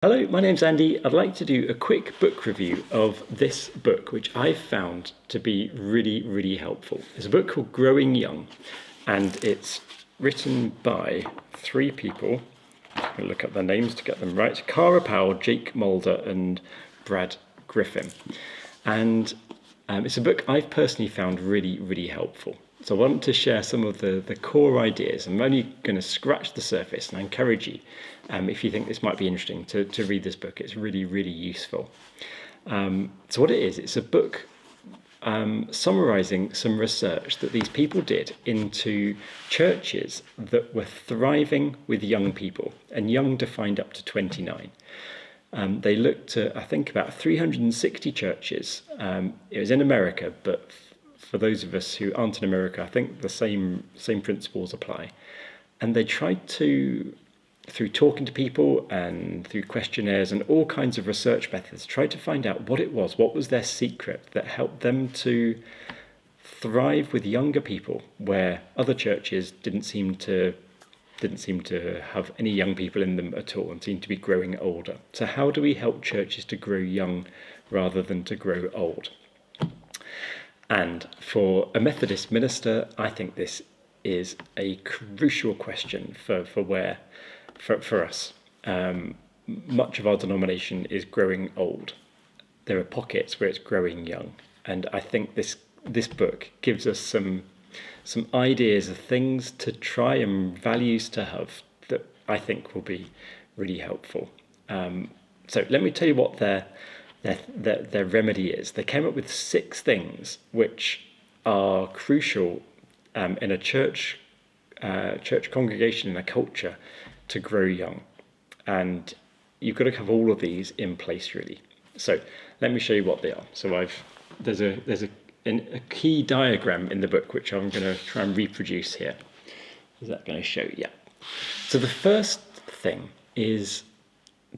Hello, my name's Andy. I'd like to do a quick book review of this book, which I've found to be really helpful. It's a book called Growing Young, and it's written by three people. I'm going to look up their names to get them right. Cara Powell, Jake Mulder, and Brad Griffin. And it's a book I've personally found really helpful. So I want to share some of the core ideas. I'm only going to scratch the surface, and I encourage you, if you think this might be interesting, to read this book. It's really useful. So what it is, it's a book summarising some research that these people did into churches that were thriving with young people, and young defined up to 29. They looked at, I think, about 360 churches. It was in America, but for those of us who aren't in America, I think the same principles apply. And they tried to, through talking to people and through questionnaires and all kinds of research methods, tried to find out what was their secret that helped them to thrive with younger people where other churches didn't seem to have any young people in them at all and seemed to be growing older. So how do we help churches to grow young rather than to grow old? And for a Methodist minister, I think this is a crucial question for us. Much of our denomination is growing old. There are pockets where it's growing young, and I think this book gives us some ideas of things to try and values to have that I think will be really helpful. So let me tell you what their remedy is. They came up with 6 things which are crucial in a church congregation, in a culture, to grow young. And you've got to have all of these in place, really. So let me show you what they are. So there's a key diagram in the book which I'm going to try and reproduce here. Is that going to show? Yeah. So the first thing is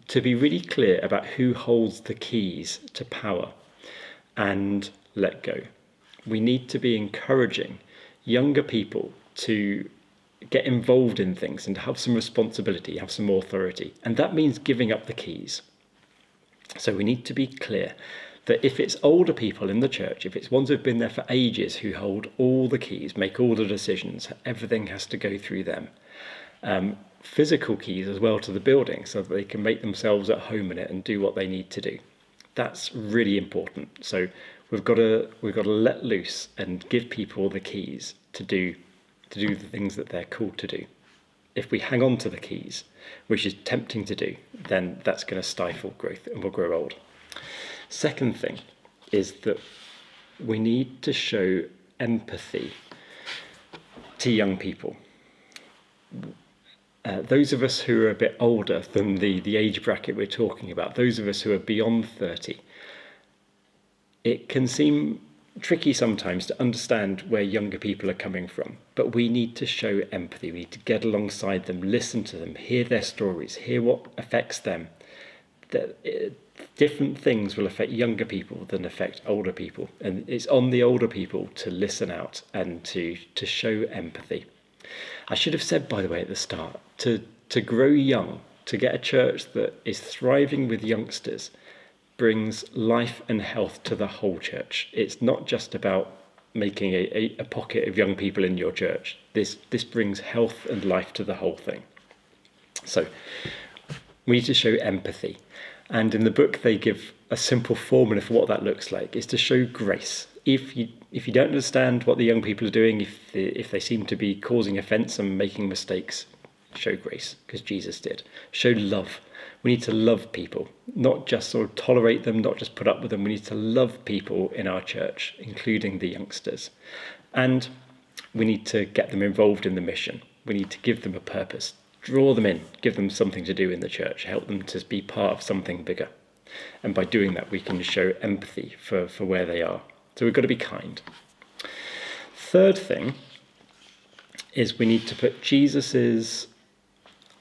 to be really clear about who holds the keys to power and let go. We need to be encouraging younger people to get involved in things and to have some responsibility, have some authority. And that means giving up the keys. So we need to be clear that if it's older people in the church, if it's ones who've been there for ages who hold all the keys, make all the decisions, everything has to go through them. Physical keys as well to the building so that they can make themselves at home in it and do what they need to do. That's really important. So we've got to let loose and give people the keys to do the things that they're called to do. If we hang on to the keys, which is tempting to do, then that's going to stifle growth and we'll grow old. Second thing is that we need to show empathy to young people. Those of us who are a bit older than the age bracket we're talking about, those of us who are beyond 30, it can seem tricky sometimes to understand where younger people are coming from, but we need to show empathy. We need to get alongside them, listen to them, hear their stories, hear what affects them. Different things will affect younger people than affect older people, and it's on the older people to listen out and to show empathy. I should have said, by the way, at the start, to grow young, to get a church that is thriving with youngsters, brings life and health to the whole church. It's not just about making a pocket of young people in your church. This brings health and life to the whole thing. So we need to show empathy. And in the book, they give a simple formula for what that looks like, is to show grace. If you don't understand what the young people are doing, if they seem to be causing offence and making mistakes, show grace, because Jesus did. Show love. We need to love people, not just sort of tolerate them, not just put up with them. We need to love people in our church, including the youngsters. And we need to get them involved in the mission. We need to give them a purpose, draw them in, give them something to do in the church, help them to be part of something bigger. And by doing that, we can show empathy for where they are. So we've got to be kind. Third thing is we need to put Jesus's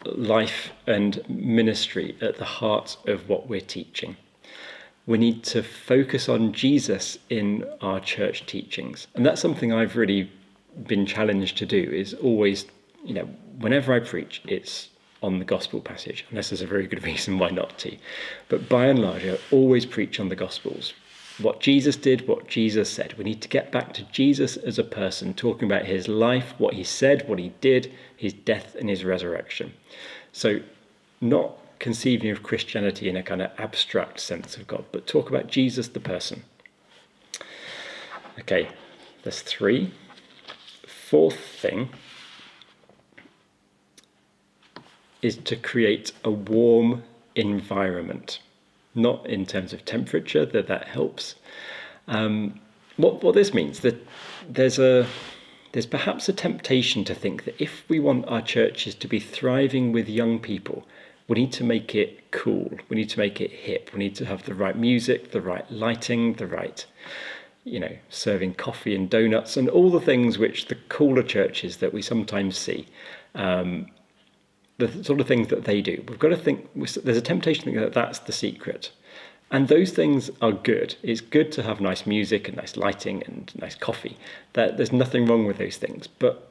life and ministry at the heart of what we're teaching. We need to focus on Jesus in our church teachings. And that's something I've really been challenged to do, is always, whenever I preach, it's on the gospel passage, unless there's a very good reason why not to. But by and large, I always preach on the gospels. What Jesus did, what Jesus said. We need to get back to Jesus as a person, talking about his life, what he said, what he did, his death and his resurrection. So not conceiving of Christianity in a kind of abstract sense of God, but talk about Jesus the person. Okay, there's 3. Fourth thing is to create a warm environment, not in terms of temperature, that helps. What this means, that there's perhaps a temptation to think that if we want our churches to be thriving with young people, we need to make it cool, we need to make it hip, we need to have the right music, the right lighting, the right, serving coffee and donuts and all the things which the cooler churches that we sometimes see, the sort of things that they do. We've got to think, there's a temptation to think that that's the secret. And those things are good. It's good to have nice music and nice lighting and nice coffee. There's nothing wrong with those things. But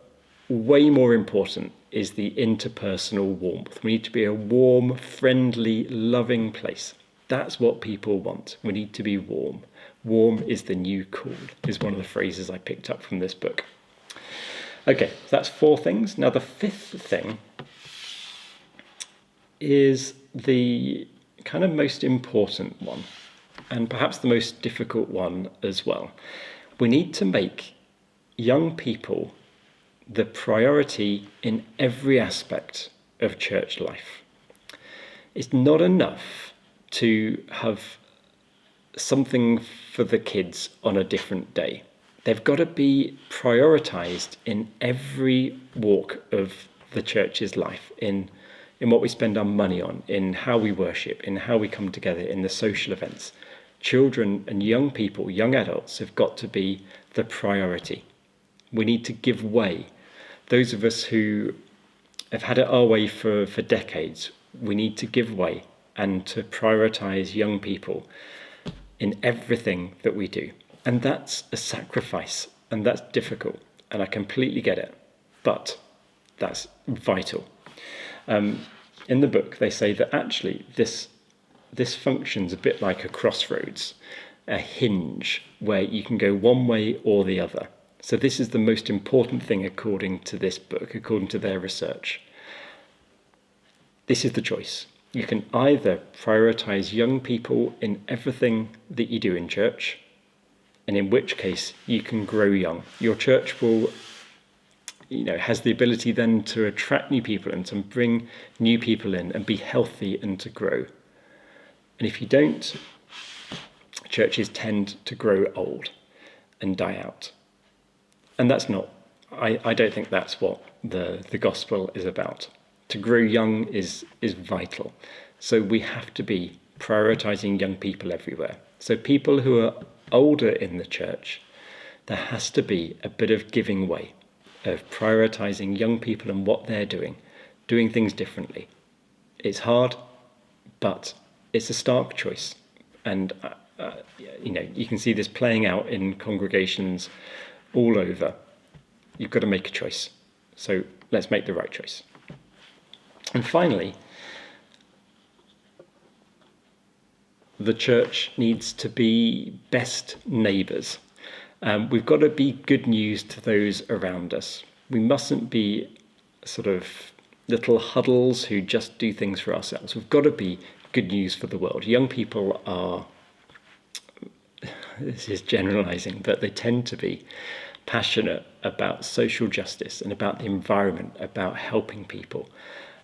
way more important is the interpersonal warmth. We need to be a warm, friendly, loving place. That's what people want. We need to be warm. Warm is the new cool, is one of the phrases I picked up from this book. Okay, so that's 4 things. Now the 5th thing is the kind of most important one, and perhaps the most difficult one as well. We need to make young people the priority in every aspect of church life. It's not enough to have something for the kids on a different day. They've got to be prioritized in every walk of the church's life, in what we spend our money on, in how we worship, in how we come together, in the social events. Children and young people, young adults, have got to be the priority. We need to give way. Those of us who have had it our way for decades, we need to give way and to prioritize young people in everything that we do. And that's a sacrifice, and that's difficult, and I completely get it, but that's vital. In the book, they say that actually this functions a bit like a crossroads, a hinge where you can go one way or the other. So this is the most important thing according to this book, according to their research. This is the choice. You can either prioritize young people in everything that you do in church, and in which case you can grow young. Your church will has the ability then to attract new people and to bring new people in and be healthy and to grow. And if you don't, churches tend to grow old and die out. And that's not, I don't think that's what the gospel is about. To grow young is vital. So we have to be prioritizing young people everywhere. So people who are older in the church, there has to be a bit of giving way, of prioritizing young people and what they're doing things differently. It's hard, but it's a stark choice. And, you can see this playing out in congregations all over. You've got to make a choice. So let's make the right choice. And finally, the church needs to be best neighbours. We've got to be good news to those around us. We mustn't be sort of little huddles who just do things for ourselves. We've got to be good news for the world. Young people are, this is generalising, but they tend to be passionate about social justice and about the environment, about helping people.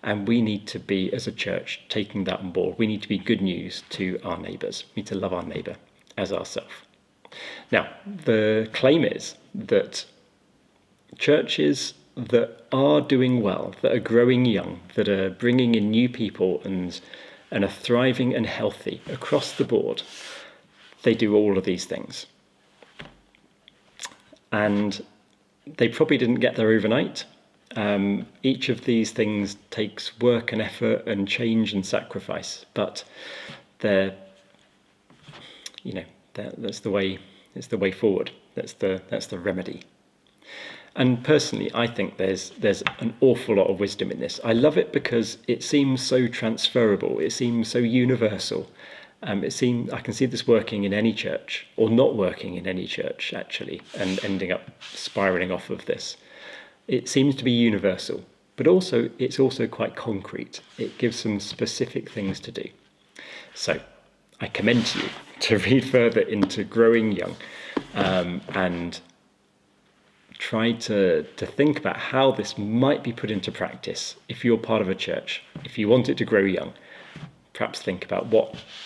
And we need to be, as a church, taking that on board. We need to be good news to our neighbours. We need to love our neighbour as ourselves. Now, the claim is that churches that are doing well, that are growing young, that are bringing in new people and are thriving and healthy across the board, they do all of these things. And they probably didn't get there overnight. Each of these things takes work and effort and change and sacrifice, but that's the way. It's the way forward. That's the remedy. And personally, I think there's an awful lot of wisdom in this. I love it because it seems so transferable. It seems so universal. I can see this working in any church, or not working in any church, actually, and ending up spiraling off of this. It seems to be universal, but also it's also quite concrete. It gives some specific things to do. So I commend you to read further into Growing Young, and try to think about how this might be put into practice if you're part of a church. If you want it to grow young, perhaps think about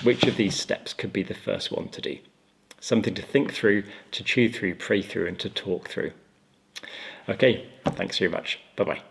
which of these steps could be the first one to do. Something to think through, to chew through, pray through, and to talk through. Okay, thanks very much. Bye-bye.